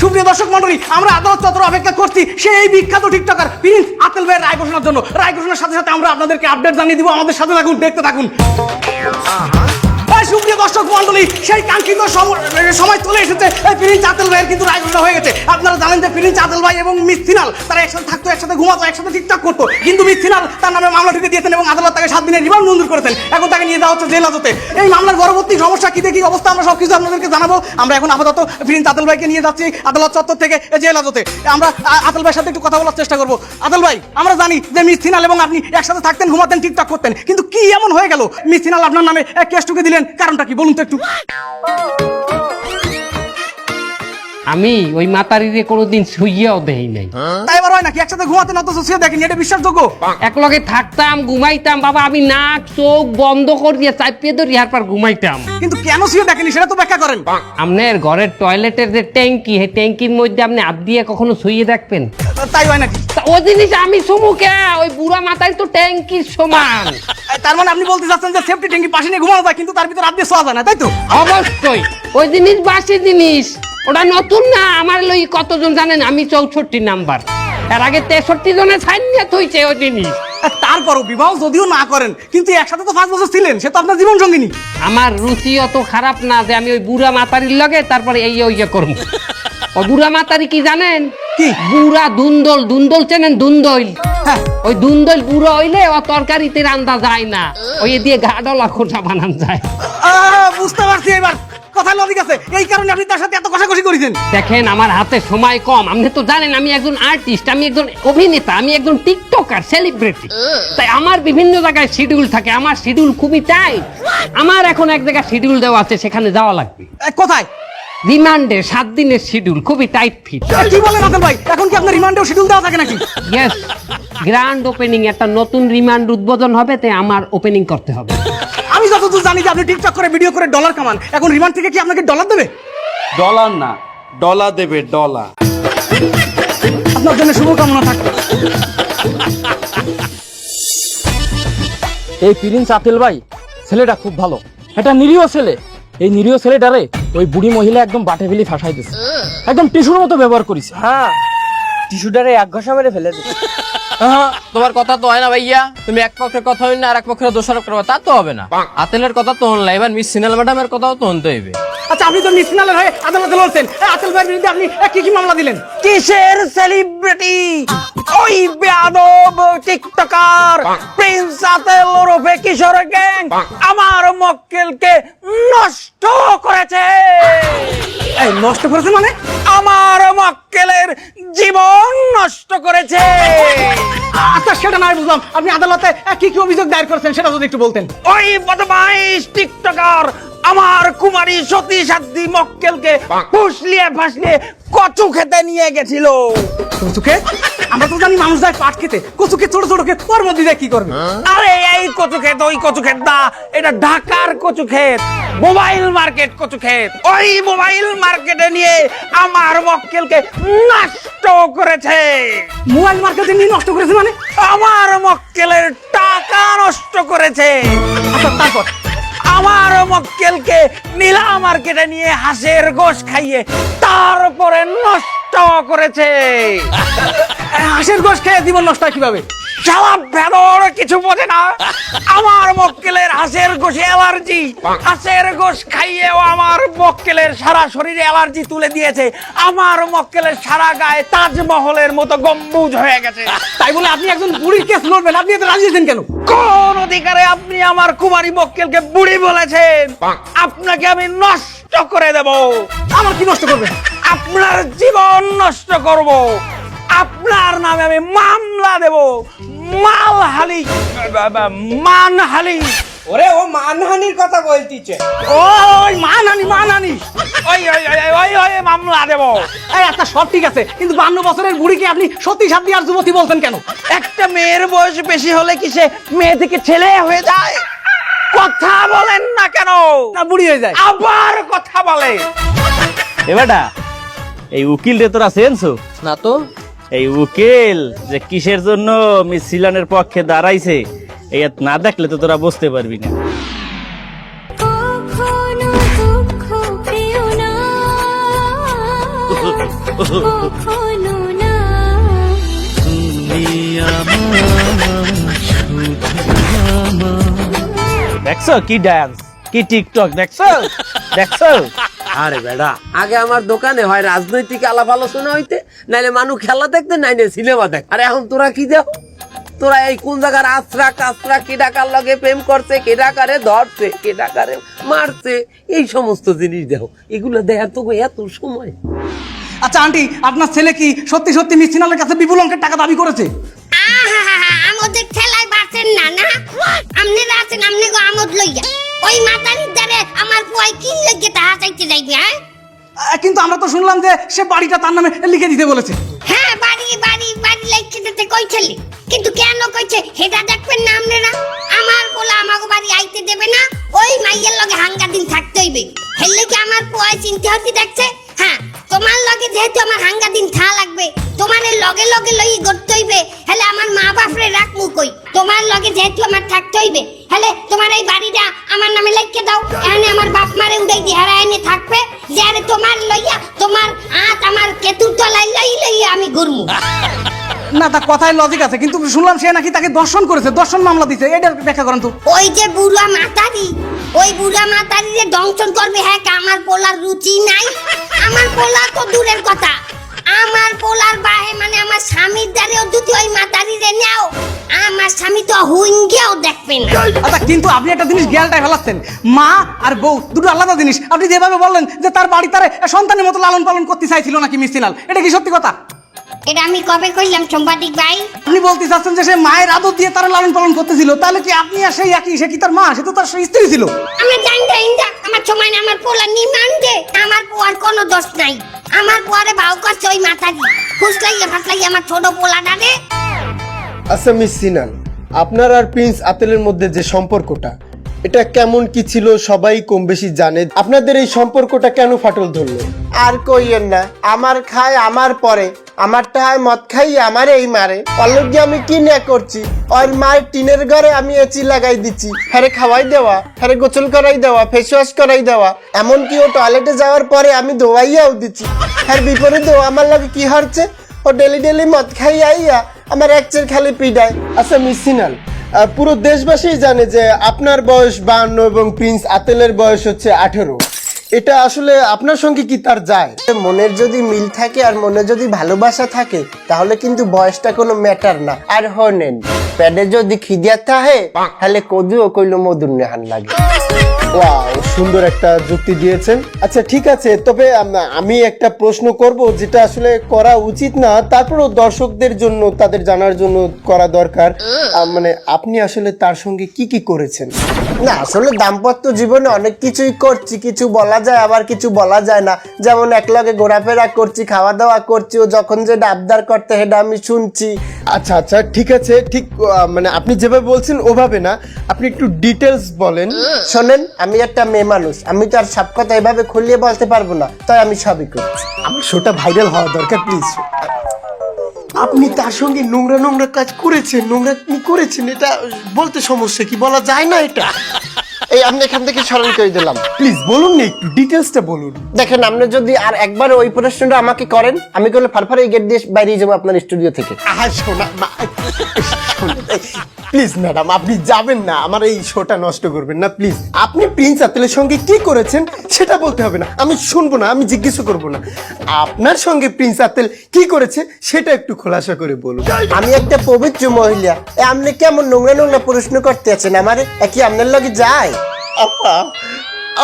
সুপ্রিয় দর্শক মন্ডলী, আমরা আদালত চত্বর অপেক্ষা করছি সেই বিখ্যাত টিকটকার প্রিন্স আতেল ভাইয়ের রায় ঘোষণার জন্য। রায় ঘোষণার সাথে সাথে আমরা আপনাদেরকে আপডেট জানিয়ে দিব। আমাদের সাথে থাকুন, দেখতে থাকুন। সুপ্রিয় দর্শক মন্ডলী, সেই কাঙ্ক্ষিত সময় চলে এসেছে। প্রিন্স আতেল ভাইয়ের কিন্তু রায় ঘোষণা হয়ে গেছে। আপনারা জানেন যে প্রিন্স আতেল ভাই এবং মিস সিনাল তারা একসাথে থাকতো, একসাথে ঘুমাতো, একসাথে টিকটক করতো। কিন্তু মিস সিনাল তার নামে মামলা ঠুকে দিয়েছেন এবং আদালত তাকে 7 দিনের রিমান্ড মঞ্জুর করেছেন। এখন তাকে নিয়ে যাওয়া হচ্ছে জেল হাজতে। এই মামলার পরবর্তী সমস্যা কি দেখি অবস্থা আমরা সবকিছু আপনাদেরকে জানাবো। আমরা এখন আপাতত প্রিন্স আতেল ভাইকে নিয়ে যাচ্ছি আদালত চত্বর থেকে জেল হাজতে। আমরা আতেল ভাইয়ের সাথে একটু কথা বলার চেষ্টা করবো। আতেল ভাই, আমরা জানি যে মিস সিনাল এবং আপনি একসাথে থাকতেন, ঘুমাতেন, টিকটক করতেন, কিন্তু কি এমন হয়ে গেল মিস সিনাল আপনার নামে কেস ঠুকে দিলেন? কারণটা কি বলুন তো একটু। আমি ওই মাতারিরে কোনোদিন শুইয়াও দেই নাই। তাই এবার হয় নাকি একসাথে ঘুমাতেন অথচ শুয়ে দেখেন? এটা বিশ্বাসযোগ্য? একলগে থাকতাম, ঘুমাইতাম, বাবা আমি নাক চোখ বন্ধ করে দিয়ে চাপিয়ে ধরি হারপার ঘুমাইতাম। কিন্তু কেন শুয়ে দেখেনি সেটা তো ব্যাখ্যা করেন। আপনার ঘরের টয়লেটের যে ট্যাঙ্কি, সেই ট্যাঙ্কির মধ্যে আপনি হাত দিয়ে কখনো শুয়ে দেখবেন? তাই হয় নাকি? ওই জিনিস আমি সুমুকে ওই বুড়া মাথায় তো ট্যাঙ্কির সমান। তার মানে আপনি বলতে চাচ্ছেন যে সেফটি ট্যাঙ্কি পাশে নিয়ে ঘুমানো যায় কিন্তু তার ভিতর হাত দিয়ে শোয়া যায় না, তাই তো? অবশ্যই ওই জিনিস বাসি জিনিস, ওটা নতুন না। আমার লই কতজন জানেন? আমি 64 নাম্বার, এর আগে 63 জনের সাইনিয়া থইছে ওই জিনিস। তারপরও বিবাহ যদিও না করেন কিন্তু একসাথে তো 5 বছর ছিলেন, সে তো আপনার জীবন সঙ্গিনী। আমার রুচি অত খারাপ না যে আমি ওই বুড়া মাতারির লগে তারপরে এই ইয়ে করবো। ও বুড়া মাতারি কি জানেন? কি? বুড়া দুন্দল। দুন্দল চেনেন? দুন্দল। হ্যাঁ। ওই দুন্দল বুড়ো হইলে ও তরকারিতে রান্দা যায় না, ওই দিয়ে গাডলা খোঁজা বানান যায়। বুঝতে পারছি এবার, কথা লজিক আছে। এই কারণে আপনি তার সাথে এত কষাকষি করেছেন। দেখেন আমার হাতে সময় কম, আপনি তো জানেন আমি একজন আর্টিস্ট, আমি একজন অভিনেতা, আমি একজন টিকটকার, সেলিব্রিটি। তাই আমার বিভিন্ন জায়গায় শিডিউল থাকে, আমার শিডিউল খুবই টাইট। আমার এখন এক জায়গায় শিডিউল দেওয়া আছে, সেখানে যাওয়া লাগবে। কোথায়? রিমান্ডে 7 দিনের শিডিউল, খুবই টাইট ফিট। কি বলেন আতেল ভাই, এখন কি আপনার রিমান্ডেও শিডিউল দেওয়া থাকে নাকি? ইয়েস, গ্র্যান্ড ওপেনিং, একটা নতুন রিমান্ড উদ্বোধন হবে, তাই আমার ওপেনিং করতে হবে। আমি যতদূর জানি যে আপনি টিকটক করে ভিডিও করে ডলার কামান, এখন রিমান্ড থেকে কি আপনাকে ডলার দেবে? ডলার না, ডলা দেবে, ডলা। আপনার জন্য শুভকামনা থাকবে। এই প্রিন্স আতেল ভাই ছেলেটা খুব ভালো, এটা নিরীহ ছেলে। এই নিরীহ ছেলেটারে ওই বুড়ি মহিলা একদম বাটে ফেলে ফাঁসাই দিছে, একদম টিস্যুর মতো ব্যবহার করিস। হ্যাঁ, টিস্যুটারে এক ঘষা মেরে ফেলে দিচ্ছে। তোমার কথা তো হয় না ভাইয়া, তুমি এক পক্ষের কথা হই না আর এক পক্ষের দোষারোপ করবা, তা তো হবে না। আতেলের কথা তো হল না, এবার মিস সিনাল ম্যাডামের কথাও তো হতে হইবে। আচ্ছা, আপনি তো মিস সিনালের হয়ে আদালতে লড়ছেন, আতেল ভাইয়ের বিরুদ্ধে আপনি কি কি মামলা দিলেন? কিসের সেলিব্রিটি? ওই বেয়াদব টিকটকার প্রিন্স আতেল ওরফে কিশোর গ্যাং আমার মক্কেলকে নষ্ট করেছে। এই নষ্ট করেছে মানে? আমার মক্কেলের জীবন নষ্ট করেছে। আচ্ছা, সেটা নয় বুঝলাম, আপনি আদালতে কি কি অভিযোগ দায়ের করেছেন সেটা যদি একটু বলতেন। ওই বদমাইশ টিকটকার আমার কুমারী সতী সাধ্বী মক্কেলকে ফুসলিয়ে ফাসলিয়ে কচু খেতে নিয়ে গেছিল। কচু ক্ষেত? আমরা তো জানি মানুষ যায় পাট খেতে, কচু ক্ষেত ছোট ছোট ক্ষেত, ওর মধ্যে দিয়ে কি করবে? আরে এই কচু ক্ষেত ওই কচু ক্ষেত না, এটা ঢাকার কচু ক্ষেত, মোবাইল মার্কেট কচু ক্ষেত। ওই মোবাইল মার্কেটে নিয়ে আমার মক্কেলকে নষ্ট করেছে। মোবাইল মার্কেটে নিয়ে নষ্ট করেছে মানে? আমার মক্কেলের টাকা নষ্ট করেছে। আচ্ছা, তারপর? আমার মক্কেলকে নীলা মার্কেটে নিয়ে হাঁসের গোশ খাইয়ে তারপরে নষ্ট করেছে। হাঁসের গোশ খেয়ে জীবন নষ্ট হয় কিভাবে? শালা ভেদর কিছু বোঝে না। আমার মক্কেলের হাঁসের গোশে অ্যালার্জি, হাঁসের গোশ খাইয়েও আমার মক্কেলের সারা শরীরে অ্যালার্জি তুলে দিয়েছে। আমার মক্কেলের সারা গায়ে তাজমহলের মতো গম্বুজ হয়ে গেছে। তাই বলে আপনি একজন বুড়ির কেস লড়বেন, আপনি এতে রাজি আছেন কেন? কোন অধিকারে আপনি আমার কুমারী মক্কেলকে বুড়ি বলেছেন? আপনাকে আমি নষ্ট করে দেব। আমার কি নষ্ট করবেন? আপনার জীবন নষ্ট করব। আপনার নামে আমি মামলা দেব, মালহানি, মানহানি। ওরে ও মানহানির কথা বলতিছে। ওই মানহানি, মানহানি, ওই ওই ওই ওই ওই মামলা দেব। এই আচ্ছা, সব ঠিক আছে, কিন্তু 52 বছরের বুড়িকে আপনি সত্যি সাথী আর যুবতী বলছেন কেন? একটা মেয়ের বয়স বেশি হলে কি সে মেয়ে থেকে ছেলে হয়ে যায়? কথা বলেন না কেন? না, বুড়ি হয়ে যায়। আবার কথা বলে। এবারটা এই উকিল রে তোরা চেনছো না তো। এই উকিল যে কিসের জন্য মিস সিলানের পক্ষে দাঁড়াইছে এই না দেখলে তো তোরা বুঝতে পারবি না। কখনো দুঃখ পেও না। দেখছো কি ডান্স, কি টিকটক, দেখছো দেখছো? আরে বেড়া, আগে আমার দোকানে হয় রাজনৈতিক আলাপ আলোচনা হইতে, নাইলে মানুষ খেলা দেখতে, নাইলে সিনেমা দেখ। আরে এখন তোরা কি দেখ, তোরা এই কোন জায়গার আশ্রা কাশ্রা, কে ডাকার লগে প্রেম করছে, কে ডাকারে ধরছে, কে ডাকারে মারছে, এই সমস্ত জিনিস দেখো। এগুলো দেখার তো এত সময়। আচ্ছা আন্টি, আপনার ছেলে কি সত্যি সত্যি মিস সিনালের কাছে বিপুল অঙ্কের টাকা দাবি করেছে? আমাদের ঠেলায় বাড়ছেন না না, আপনারা আছেন, আপনি গো আমোদ লইয়া ওই মাতারির দ্বারে আমার পুয়াই কি লইয়া টাকা চাইতে যাইবে? হ্যাঁ কিন্তু আমরা তো শুনলাম যে সে বাড়িটা তার নামে লিখে দিতে বলেছে। হ্যাঁ, বাড়ি বাড়ি বাড়ি লাইতে দিতে কইছিল, কিন্তু কেন কইছে সেটা দেখবেন না আপনারা? আমার পোলা আমাকে বাড়ি আইতে দেবে না, ওই মাইয়ের লগে হাঙ্গা দিন থাকতে হইবে। হেললে কি আমার পুয়াই চিন্তা হতে দেখছে? হ্যাঁ, তোমার লগে যেহেতু আমার হাঙ্গা দিন থা লাগবে, তোমার লগে লগে লই করতে হইবে, হেলে আমার মা বাপরে রাখমু কই? তোমার লগে যেহেতু আমার থাকতে হইবে, হেলে তোমার এই বাড়িটা আমার নামে লিখে দাও। এখানে আমার বাপ মারে উড়াই দিয়ে হারা এনে থাকবে, যে আরে তোমার লইয়া তোমার আমার কেতুর তলায় লইয়া আমি ঘুরমু। না, তার কথায় লজিক আছে, কিন্তু শুনলাম সে নাকি তাকে দর্শন করেছে, দর্শন মামলা দিছে। এটা ব্যাখ্যা করেন তো। ওই যে বুড়া মাতারি, ওই বুড়া মাতারি যে দংশন করবে, হ্যাঁ আমার পোলার রুচি নাই? আমার পোলা তো দূরের কথা, আমার পোলার বাহে মানে আমার স্বামীর দ্বারেও যদি ওই মাতারি রে নাও, আমার স্বামী তো হুইঙ্গেও দেখবে না। আচ্ছা, কিন্তু আপনি একটা জিনিস গেলটাই ফেলাচ্ছেন, মা আর বউ দুটো আলাদা জিনিস। আপনি যেভাবে বললেন যে তার বাড়ি তার সন্তানের মতো লালন পালন করতে চাইছিল নাকি মিস সিনাল, এটা কি সত্যি কথা? এটা আমি কবে কইলাম সাংবাদিক ভাই? আপনি বলতে চাচ্ছেন যে সে মায়ের আদর দিয়ে তারা লালন পালন করতেছিল, তাহলে কি আপনি আর সেই একই? সে কি তার মা? সে তো তার স্ত্রী ছিল। আমি জানি আমার সময় না, আমার পোলা নিমান দে, আমার পোয়ার কোনো দোষ নাই। আমার পোয়ারে ভাও করছে ওই মাতারি, ফুসলাইয়া ফাসলাইয়া আমার ছোট পোলাটা রে। আচ্ছা মিস সিনাল, আপনার আর প্রিন্স আতেলের মধ্যে যে সম্পর্কটা, এটা কেমন কি ছিল সবাই কম বেশি জানে। আপনাদের এই সম্পর্কটা কেন ফাটল ধরলো? আর কইয়েন না, আমার খায় আমার পরে, আমারটা হয় মদ খাই আমার এই মারে। অলরেডি আমি কি না করছি, ওর মায়ের টিনের ঘরে আমি এচি লাগাই দিচ্ছি, হ্যারে খাওয়াই দেওয়া, হ্যারে গোসল করাই দেওয়া, ফেস ওয়াশ করাই দেওয়া, এমনকি ও টয়লেটে যাওয়ার পরে আমি ধোয়াইয়াও দিচ্ছি। হ্যার বিপরীতে আমার লাগে কি হচ্ছে, ও ডেলি ডেলি মদ খাই আইয়া আমার একচের খালি পিডায়। আচ্ছা মিস সিনাল, পুরো দেশবাসী জানে যে আপনার বয়স 52 এবং প্রিন্স আতেলের বয়স হচ্ছে 18। এটা আসলে আপনার সঙ্গে কি তার যায়? মনের যদি মিল থাকে আর মনে যদি ভালোবাসা থাকে, তাহলে কিন্তু বয়সটা কোনো ম্যাটার না। আর হনেন, পেটে যদি খিদিয়া থাকে, তাহলে কদুও কইলো মধুর নেহান লাগে। ওয়াও, সুন্দর একটা যুক্তি দিয়েছেন। আচ্ছা ঠিক আছে, তবে আমি একটা প্রশ্ন করব যেটা আসলে করা উচিত না, তারপরেও দর্শকদের জন্য, তাদের জানার জন্য করা দরকার। মানে আপনি আসলে তার সঙ্গে কি কি করেছেন? না, আসলে দাম্পত্য জীবনে অনেক কিছুই করছি, কিছু বলা যায় আবার কিছু বলা যায় না। যেমন একলগে ঘোরাফেরা করছি, খাওয়া দাওয়া করছি, ও যখন যেটা আবদার করতে সেটা আমি শুনছি। আচ্ছা আচ্ছা ঠিক আছে, ঠিক মানে আপনি যেভাবে বলছেন ওভাবে না, আপনি একটু ডিটেলস বলেন। শোনেন, আমি একটা মেয়ে মানুষ, আমি তো আর সব কথা এভাবে খুলিয়ে বলতে পারবো না, তাই আমি সবই করছি। আমার শোটা ভাইরাল হওয়া দরকার, প্লিজ। আপনি তার সঙ্গে নোংরা নোংরা কাজ করেছেন, নোংরা কি করেছেন এটা বলতে সমস্যা কি? বলা যায় না এটা? এই আপনি এখান থেকে স্মরণ করে দিলাম, প্লিজ বলুন না, একটু ডিটেলসটা বলুন। দেখেন, আপনি যদি আর একবার ওই প্রশ্নটা আমাকে করেন, আমি করলে ফারফারে গেট দিয়ে বাইরে যাবো আপনার স্টুডিও থেকে। আহা শোনা, প্লিজ ম্যাডাম, আপনি যাবেন না, আমার এই শোটা নষ্ট করবেন না প্লিজ। আপনি প্রিন্স আতেলের সঙ্গে কি করেছেন সেটা বলতে হবে না, আমি শুনবো না, আমি জিজ্ঞেস করবো না। আপনার সঙ্গে প্রিন্স আতেল কি করেছে সেটা একটু খোলাসা করে বলুন। আমি একটা পবিত্র মহিলা, আপনি কেমন নোংরা নোংরা প্রশ্ন করতে আছেন আমার? কি আপনার লগে যায়? আপা,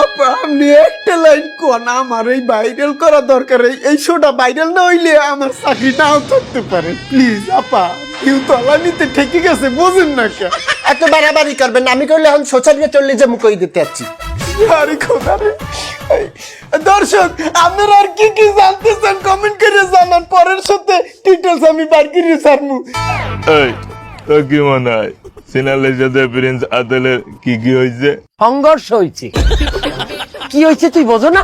আপা আপনি একটা লাইন কোন, আমার এই ভাইরাল করা দরকার। এই শোটা ভাইরাল না হইলে আমার চাকরি নাও থাকতে পারে। প্লিজ আপা, কেউ তলা নিতে ঠেকে গেছে, বোঝেন না কে? এত বাড়াবাড়ি করবেন না, আমি করলে এখন সোশ্যাল চললে যে মুখ দিতে যাচ্ছি। আরে খোদা রে। দর্শক, আপনারা আর কি কি জানতে চান কমেন্ট করে জানান, পরের সাথে ডিটেলস আমি বার করে ছাড়বো। এই তো কি মনে হয় সিনালের সাথে প্রিন্স আতেলের কি কি হয়েছে? সংঘর্ষ হয়েছে। কি হয়েছে তুই বোঝো না?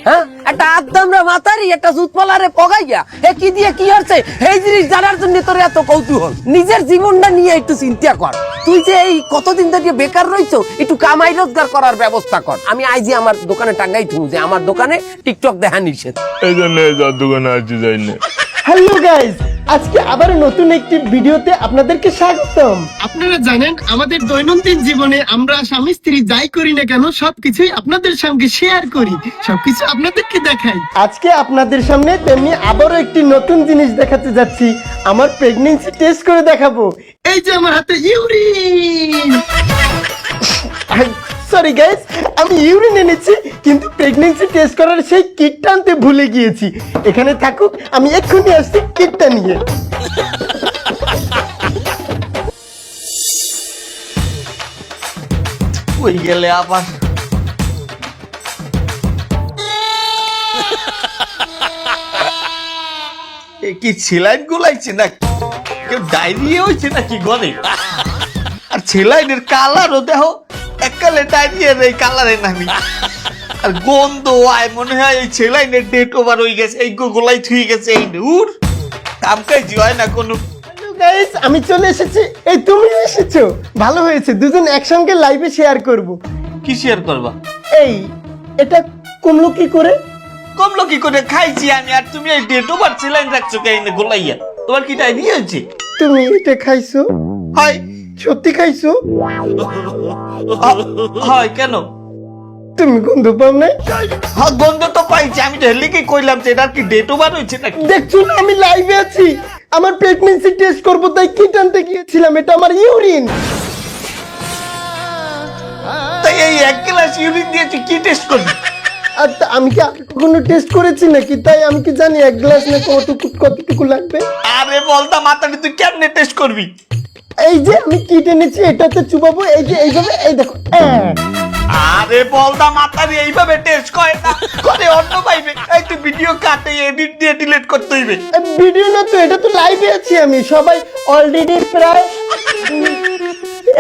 হ্যাঁ, একটা আদামরা মাতারি একটা জুতমালারে পগাইয়া এ কি দিয়ে কি হচ্ছে এই জিনিস জানার জন্য তোর এত কৌতূহল। নিজের জীবনটা নিয়ে একটু চিন্তা কর। তুই যে এই কতদিন ধরে বেকার রইছো, একটু কামাই রোজগার করার ব্যবস্থা কর। আমি আইজি আমার দোকানে টাঙ্গাই থু যে আমার দোকানে টিকটক দেখা নিষেধ। এই জন্য যার দোকানে আসতে যাই না। হ্যালো গাইস, আজকে আবার নতুন একটি ভিডিওতে আপনাদেরকে স্বাগতম। আপনারা জানেন আমাদের দৈনন্দিন জীবনে আমরা স্বামী স্ত্রী যাই করি না কেন সবকিছুই আপনাদের সঙ্গে শেয়ার করি, সবকিছু আপনাদেরকে দেখাই। আজকে আপনাদের সামনে তেমনি আবারও একটি নতুন জিনিস দেখাতে যাচ্ছি। আমার প্রেগন্যান্সি টেস্ট করে দেখাবো। এই যে আমার হাতে ইউরিন। সরি গাইস, আমি ইউরিন এনেছি কিন্তু প্রেগন্যান্সি টেস্ট করার সেই কিটটা আনতে ভুলে গিয়েছি। এখানে থাকুক, আমি এক্ষুনি আসছি কিটটা নিয়ে। ওই গেলে আবার কি সেলাইন গুলাইছে না কেউ ডায়রিয়া হয়েছে নাকি ঘরে? আর সেলাইনের কালারও দেখো এককালে ডায়রিয়ার এই কালারে নামি। আর গন্ধ আয় মনে হয় এই সেলাইনের ডেট ওভার হয়ে গেছে, এই গোলাই থুই গেছে। এই নূর কাম কাজ হয় না কোনো। গাইস, আমি চলে এসেছি। এই তুমিও এসেছো, ভালো হয়েছে, দুজন একসঙ্গে লাইভে শেয়ার করব। কি শেয়ার করবা? এই এটা কমলো কি করে? কমলো কি করে? খাইছি আমি, আর তুমি এই ডেট ওভার সেলাইন রাখছো কেন গোলাইয়া? তোমার কি ডায়রিয়া হয়েছে? তুমি এটা খাইছো? হয় সত্যি খাইছো? হয় কেন? তুমি গন্ধ পাও নাই? হ্যাঁ গন্ধ তো পাইছি, আমি তো হেলিকে কইলাম যে এটা কি ডেট ওভার হয়েছে নাকি। দেখছো না আমি লাইভে আছি, আমার প্রেগন্যান্সি টেস্ট করব তাই কিট আনতে গিয়েছিলাম। এটা আমার ইউরিন। তাই এই এক গ্লাস ইউরিন দিয়ে তুই কি টেস্ট করবি? আর আমি কি আগে কখনো টেস্ট করেছি নাকি? তাই আমি কি জানি এক গ্লাস না কতটুকু লাগবে? আরে বলতা মাথাটা তুই কেমনে টেস্ট করবি? এই যে আমি কিট এনেছি, এটাতে চুবাবো। এই যে এইভাবে, এই দেখো। আরে বলতা মাথারে এইভাবে টেস্ট করে না, করে অন্য পাইবে। এই তুই ভিডিও কাটে এডিট দিয়ে ডিলিট করতে হইবে। ভিডিও না তো, এটা তো লাইভে আছি আমি। সবাই অলরেডি প্রায়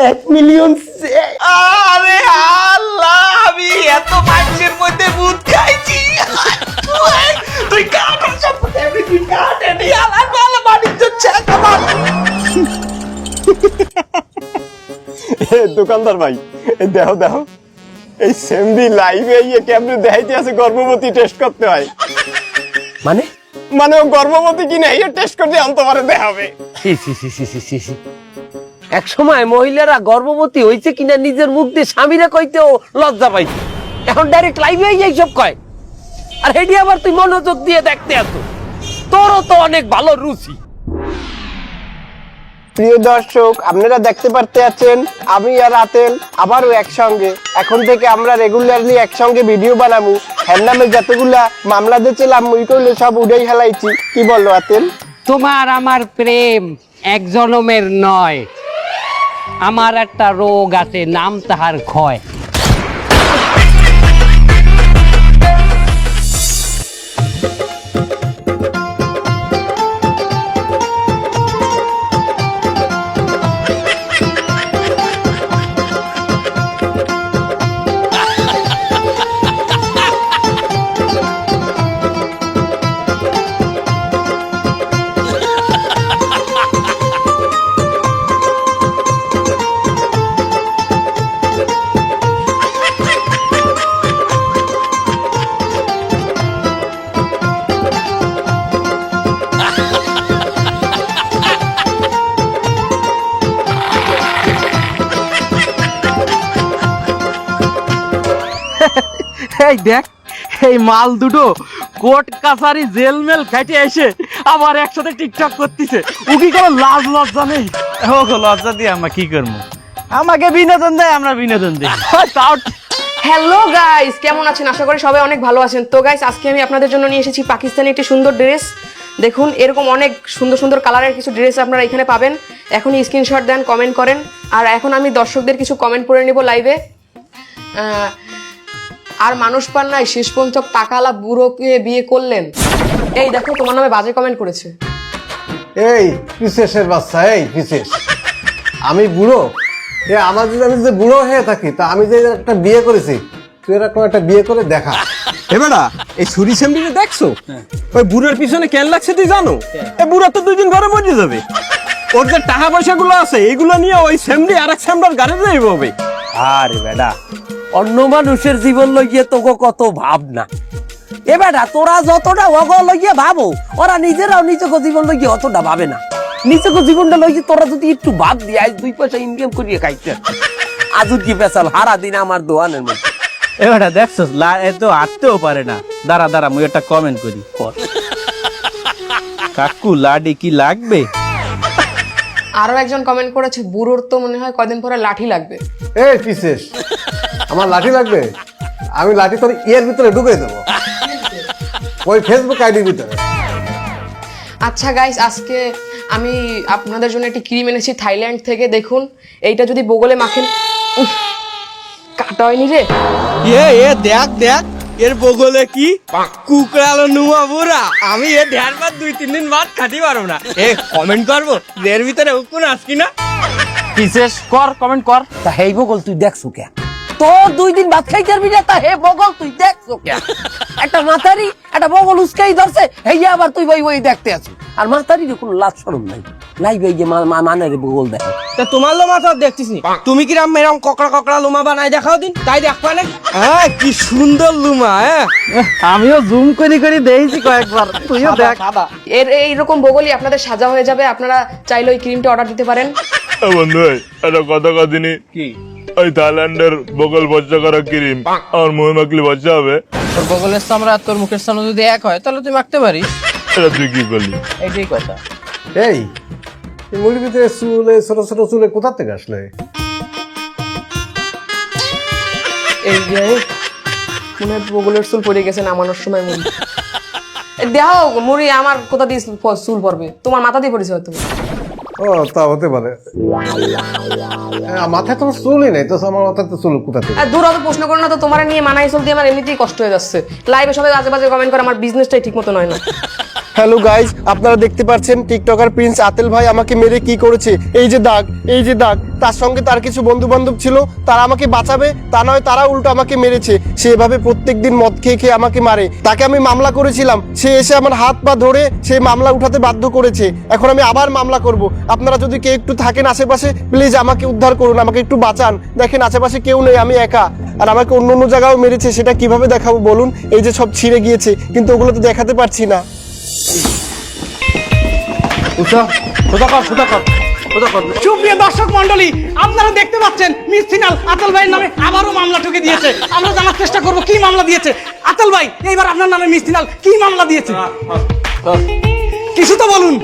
1 মিলিয়ন। আরে আল্লাহ, আমি এত মানুষের মধ্যে ভূত খাইছি। তুই কাটে সব, তুই কাটে নিয়ে আলার ভালো বাণিজ্য চেক আমার। দোকানদার ভাই, এই দেখো দেখো, এই সেমবি লাইভে ইয়ে কেমনে দেখাইতে আছে গর্ভবতী টেস্ট করতে হয়। মানে মানে ও গর্ভবতী কিনা এই টেস্ট করতে আনতে পারে দেখাবে। এক সময় মহিলারা গর্ভবতী হয়েছে কিনা নিজের মুখ দিয়ে স্বামীরা কইতেও লজ্জা পাইছে, এখন ডাইরেক্ট লাইভে এইসব কয়। আর হেডি আবার তুই মনোযোগ দিয়ে দেখতে আসো, তোরও তো অনেক ভালো রুচি। প্রিয় দর্শক, আপনারা দেখতে পারতে আছেন আমি আর আতেল আবারও একসঙ্গে। এখন থেকে আমরা রেগুলারলি একসঙ্গে ভিডিও বানাবো। এর নামে যতগুলা মামলা দিয়েছিলাম মুই কইলে সব উড়াই হেলাইছি। কি বললো আতেল? তোমার আমার প্রেম এক জনমের নয়, আমার একটা রোগ আছে, নাম তাহার ক্ষয়। এই দেখ, এই মাল দুটো কোর্ট কাছারি জেল মেল খাইতে এসে আবার একসাথে টিকটক করতেছে। ও কি কোনো লাজ লজ্জা নেই? ও লজ্জা দিয়ে আমরা কি করবো? আমাকে বিনোদন দেয়, আমরা বিনোদন দিই। তাও হ্যালো গাইস, কেমন আছেন? আশা করি সবাই অনেক ভালো আছেন। তো গাইস, আজকে আমি আপনাদের জন্য নিয়ে এসেছি পাকিস্তানি একটি সুন্দর ড্রেস। দেখুন, এরকম অনেক সুন্দর সুন্দর কালারের কিছু ড্রেস আপনারা এখানে পাবেন। এখনই স্ক্রিনশট দেন, কমেন্ট করেন। আর এখন আমি দর্শকদের কিছু কমেন্ট পড়ে নেব লাইভে। আর মানুষ পান নাই, শেষ পর্যন্ত টাকালা বুড়োকে বিয়ে করলেন। এই দেখো, তোমার নামে বাজে কমেন্ট করেছে। এই পিসেসের বাচ্চা, এই পিসেস, আমি বুড়ো? আমার যদি আমি যে বুড়ো হয়ে থাকি, তা আমি যে একটা বিয়ে করেছি, তুই এরকম একটা বিয়ে করে দেখা। এবারা এই ছুরি সেমডিতে দেখছো? ওই বুড়োর পিছনে কেন লাগছে তুই জানো? এই বুড়ো তো 2 দিন ঘরে মরে যাবে। ওর যে টাকা পয়সা গুলো আছে এগুলো নিয়ে ওই সেমডি আরেক সেমডার গাড়ি যাইব হবে। আরে বেটা, অন্য মানুষের জীবন লইয়ে তোকে কত ভাবনা। এ বেটা, তোরা যতটা অগ লইয়ে ভাবো, ওরা নিজেরাও নিজেকে জীবন লইয়ে অতটা ভাবে না। নিজেকে জীবনটা লইয়ে তোরা যদি একটু ভাব দিয়ে আজ 2 পয়সা ইনকাম করিয়ে খাইতে, আজুর কি পেশাল হারা দিন আমার দোকানের মধ্যে। এবারে দেখছো এত আটতেও পারে না। দাঁড়া দাঁড়া, মুই একটা কমেন্ট করি। কাকু লাডি কি লাগবে? আরো একজন কমেন্ট করেছে, বুড়োর তো মনে হয় কদিন পরে লাঠি লাগবে। এই পিসেস, আমার লাঠি লাগবে? আমি লাঠি তোর ইয়ের ভিতরে ঢুকে দেবো, ওই ফেসবুক আইডির ভিতরে। আচ্ছা গাইস, আজকে আমি আপনাদের জন্য একটি ক্রিম এনেছি থাইল্যান্ড থেকে। দেখুন, এইটা যদি বগলে মাখেন, উফ, কাটা হয়নি রে। এ দেখ দেখ, এর বগলে কি কুকড়ালো নুমা বুড়া। আমি এ ঢের বাদ 2-3 দিন বাদ খাটি পারবো না। এ কমেন্ট করবো এর ভিতরে উকুন আসকি না। বিশেষ কর, কমেন্ট কর। তা হেই বগল তুই দেখছো কে? তোর 2 দিন ভাত খাইতে পারবি না, তা হে বগল তুই দেখছো কে? একটা মাথারি একটা বগল উস্কাই ধরছে, হেই আবার তুই বই দেখতে আছো। আর মাথারি কোনো লাজ শরম নাই, নাই ভাই যে মানে বগল দেখে। তা তোমার লোমা তো দেখতিস নি, তুমি কিরাম এরকম ককড়া ককড়া লোমা বানাই দেখাও দিন, তাই দেখবা না? হ্যাঁ, কি সুন্দর লোমা। হ্যাঁ, আমিও জুম করে করে দেখছি কয়েকবার, তুইও দেখ। এইরকম বগলই আপনাদের সাজা হয়ে যাবে। আপনারা চাইলে ওই ক্রিমটা অর্ডার দিতে পারেন। বন্ধু একটা কথা কদিনি কি ওই থাইল্যান্ডের বগল বজ্জা করা ক্রিম আমার মুখে মাখলে বজ্জা হবে? তোর বগলের চামড়া আর তোর মুখের চামড়া যদি এক হয় তাহলে তুই মাখতে পারিস। এটা তুই কি করলি? এইটাই কথা। এই মুড়ির ভিতরে চুলে, ছোট ছোট চুলে কোথা থেকে আসলে? এই যে মনে হয় বগলের চুল পড়ে গেছে নামানোর সময়। মুড়ি দেখাও, মুড়ি আমার কোথা দিয়ে চুল পড়বে? তোমার মাথা দিয়ে পড়েছে হয়তো। ও, তা হতে পারে। মাথায় তোমার চুলই নেই তো, আমার মাথায় তো চুল কোথা থেকে? দূর অত প্রশ্ন করো না তো, তোমার নিয়ে মানাই চলতে আমার এমনিতেই কষ্ট হয়ে যাচ্ছে। লাইভে সবাই বাজে বাজে কমেন্ট করে, আমার বিজনেসটাই ঠিক মতো নয় না। হ্যালো গাইজ, আপনারা দেখতে পাচ্ছেন টিকটকার প্রিন্স আতেল ভাই আমাকে মেরে কি করেছে। এই যে দাগ, এই যে দাগ। তার সঙ্গে তার কিছু বন্ধু বান্ধব ছিল, তারা আমাকে বাঁচাবে তা নয়, তারা উল্টো আমাকে মেরেছে। সে এভাবে প্রত্যেকদিন মদ খেয়ে খেয়ে আমাকে মারে। তাকে আমি মামলা করেছিলাম, সে এসে আমার হাত পা ধরে সেই মামলা উঠাতে বাধ্য করেছে। এখন আমি আবার মামলা করব। আপনারা যদি কেউ একটু থাকেন আশেপাশে, প্লিজ আমাকে উদ্ধার করুন, আমাকে একটু বাঁচান। দেখেন আশেপাশে কেউ নেই, আমি একা। আর আমাকে অন্য অন্য জায়গাও মেরেছে, সেটা কিভাবে দেখাবো বলুন? এই যে সব ছিঁড়ে গিয়েছে, কিন্তু ওগুলো তো দেখাতে পারছি না। সুপ্রিয় দর্শক মন্ডলী, আপনারা দেখতে পাচ্ছেন মিসফিনাল আতাল ভাইয়ের নামে আবারও মামলা ঠুকে দিয়েছে। আমরা জানার চেষ্টা করব কি মামলা দিয়েছে। আতাল ভাই, এইবার আপনার নামে মিসফিনাল কি মামলা দিয়েছে? কিছু তো বলুন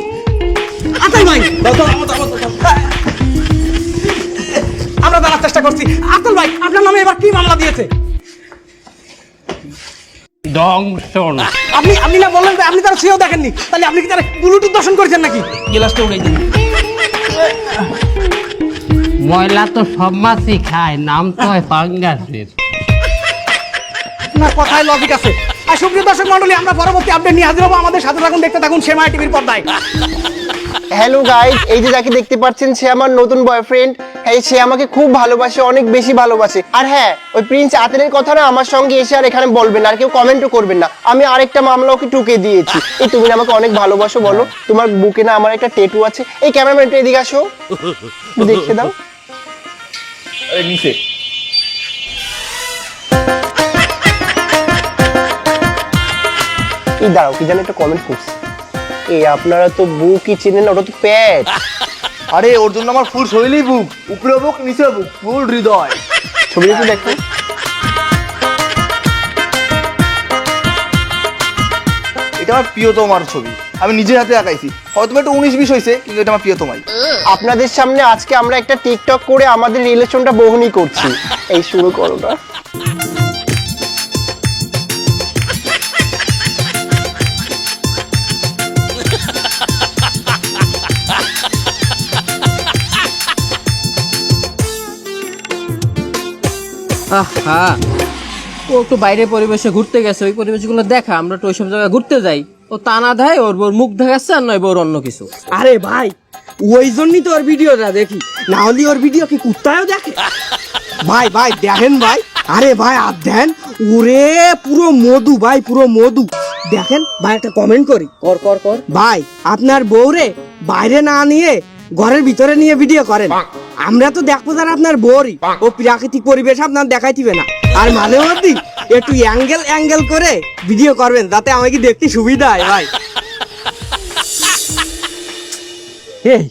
আতাল ভাই। আমরা জানার চেষ্টা করছি। আতাল ভাই, আপনার নামে এবার কি মামলা দিয়েছে? দংশন। আপনি না বললেন যে আপনি তার সেও দেখেননি, তাহলে আপনি কি তার ব্লুটুথ দর্শন করেছেন নাকি? গ্লাসটা উড়াই দিন। ময়লা তো সব মাছই খায়, নাম তো হয় পাঙ্গাসের। না, কথায় লজিক আছে। আর সুপ্রিয় দর্শক মন্ডলী, আমরা পরবর্তী আপডেট নিয়ে হাজির হবো। আমাদের সাথে থাকুন, দেখতে থাকুন সেমাই টিভির পর্দায়। হ্যালো গাইজ, এই যে যাকে দেখতে পাচ্ছেন সে আমার নতুন বয়ফ্রেন্ড। হ্যাঁ, সে আমাকে খুব ভালোবাসে, অনেক বেশি ভালোবাসে। আর হ্যাঁ, ওই প্রিন্স আতেলের কথা না আমার সঙ্গে এসে আর এখানে বলবেন না, আর কেউ কমেন্টও করবেন না। আমি আরেকটা মামলা ওকে টুকে দিয়েছি। এই তুমি না আমাকে অনেক ভালোবাসো, বলো তোমার বুকে না আমার একটা টেটু আছে। এই ক্যামেরাম্যান একটু এদিকে আসো, দেখে দাও। নিচে এই দাঁড়াও, কি জানি একটা কমেন্ট করছে। এই আপনারা তো বুকই চেনেন না, ওটা তো প্যাট। আরে ওর জন্য আমার ফুল শরীরই বুক, উপরে বুক নিচে বুক, ফুল হৃদয়। ছবিটা একটু দেখো। এটা আমার প্রিয়তমার ছবি, আমি নিজের হাতে আঁকাইছি। হয়তো একটু 19-20 হয়েছে, কিন্তু এটা আমার প্রিয়তমাই। আপনাদের সামনে আজকে আমরা একটা টিকটক করে আমাদের রিলেশনটা বহনি করছি। এই শুরু করো না। হ্যাঁ, ও একটু বাইরে পরিবেশে ঘুরতে গেছে, ওই পরিবেশগুলো দেখা, আমরা তো ওইসব জায়গায় ঘুরতে যাই। ও তা না দেয়, ওর মুখ দেখাচ্ছে আর নয় ওর অন্য কিছু। আরে ভাই, ওই জন্যই তো ওর ভিডিওটা দেখি, না হলে ওর ভিডিও কি কুত্তায়ও দেখে? ভাই ভাই দেখেন ভাই, আরে ভাই আর দেন, ওরে পুরো মধু ভাই, পুরো মধু। দেখেন ভাই, একটা কমেন্ট করি। কর কর কর। ভাই, আপনার বউরে বাইরে না নিয়ে ঘরের ভিতরে নিয়ে ভিডিও করেন, আমরা তো দেখবো যারা আপনার বোরই ও প্রাকৃতিক পরিবেশ আপনার দেখাইতিবে না। আর মাঝে মধ্যে একটু অ্যাঙ্গেল করে ভিডিও করবেন যাতে আমাকে দেখতে সুবিধা হয় ভাই। এই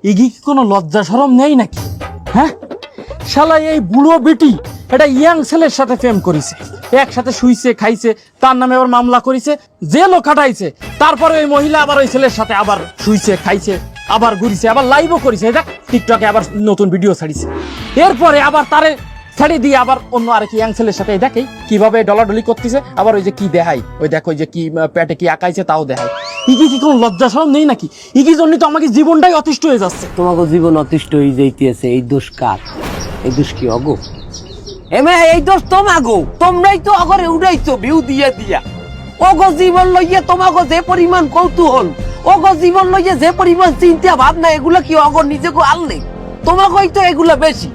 ইগি কি কোনো লজ্জা শরম নেই নাকি? হ্যাঁ, শালা এই বুড়ো বেটি এটা ইয়াং ছেলের সাথে প্রেম করিছে, একসাথে শুইছে খাইছে, তার নামে আবার মামলা করিছে, জেলও খাটাইছে, তারপরে ওই মহিলা আবার ওই ছেলের সাথে আবার শুইছে খাইছে, আবার ঘুরিছে, আবার লাইভও করিছে, এটা টিকটকে আবার নতুন ভিডিও ছাড়িছে, এরপরে আবার তারে ছাড়িয়ে দিয়ে আবার অন্য আরেক ইয়াং ছেলের সাথে দেখেই কিভাবে ডলাডলি করতেছে, আবার ওই যে কি দেখাই, ওই দেখো ওই যে কি পেটে কি আঁকাইছে তাও দেখায়। ইগি কি কোনো লজ্জা শরম নেই নাকি? ইগি জন্য তো আমাকে জীবনটাই অতিষ্ঠ হয়ে যাচ্ছে। তোমাকে জীবন অতিষ্ঠ হয়ে যাইতেছে, এই দোষ কার? এই দোষ কি অগো? এমে এই দোষ তোমাগো, তোমরাই তো অগরে উড়াইছো ভিউ দিয়া দিয়া। ওগো জীবন লইয়া তোমাগো যে পরিমাণ কৌতূহল, ওগো জীবন লইয়া যে পরিমাণ চিন্তা ভাবনা, এগুলা কি অগর নিজেকে আনলে? তোমাগোই তো এগুলা বেশি,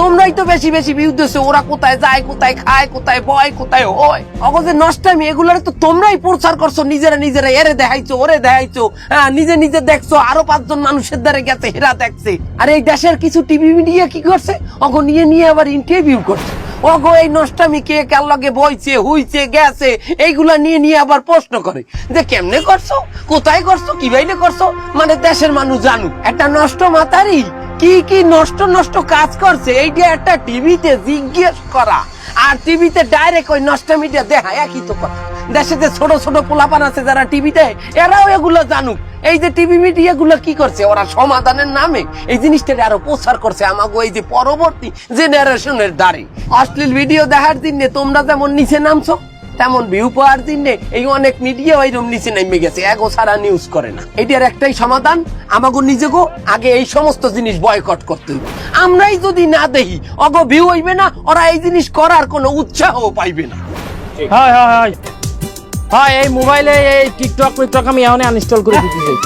তোমরাই তো বেশি বেশি ভিউ দিছো। ওরা কোথায় যায়, কোথায় খায়, কোথায় বয়, কোথায় হয়, অগো যে নষ্টামি, এগুলার তো তোমরাই প্রচার করছো নিজেরা। এরে দেখাইছো, ওরে দেখাইছো, হ্যাঁ নিজে দেখছো, আরো 5 জন মানুষের দ্বারা গেছে, হেরা দেখছে। আর এই দেশের কিছু টিভি মিডিয়া কি করছে, অগো নিয়ে আবার ইন্টারভিউ করছে। অগো এই নষ্টামি কে কার লগে বইছে, হুইছে, গেছে, এইগুলা নিয়ে আবার প্রশ্ন করে যে কেমনে করছো, কোথায় করছো, কি বাইলে করছো। মানে দেশের মানুষ জানুক একটা নষ্ট মাতারি কি নষ্ট কাজ করছে, এইটা একটা টিভিতে জিজ্ঞেস করা, আর টিভিতে ডাইরেক্ট ওই নষ্ট মিডিয়া দেখা, একই তো কথা। দেশে যে ছোট পোলাপান আছে যারা টিভিতে, এরাও এগুলো জানুক। এই যে টিভি মিডিয়া গুলো কি করছে, ওরা সমাধানের নামে এই জিনিসটা আরো প্রচার করছে আমাকে এই যে পরবর্তী জেনারেশনের দ্বারে। অশ্লীল ভিডিও দেখার দিনে তোমরা যেমন নিচে নামছো, তেমন ভিউ পাওয়ার দিনে এই অনেক মিডিয়া ওইরকম নিচে নেমে গেছে, এগো সারা নিউজ করে না। এটার একটাই সমাধান, আমাকে নিজেকে আগে এই সমস্ত জিনিস বয়কট করতে হবে। আমরাই যদি না দেখি, অগো ভিউ হইবে না, ওরা এই জিনিস করার কোনো উৎসাহ পাইবে না। হয় এই মোবাইলে এই টিকটক আমি এখন আনইনস্টল করে দিতে চাই।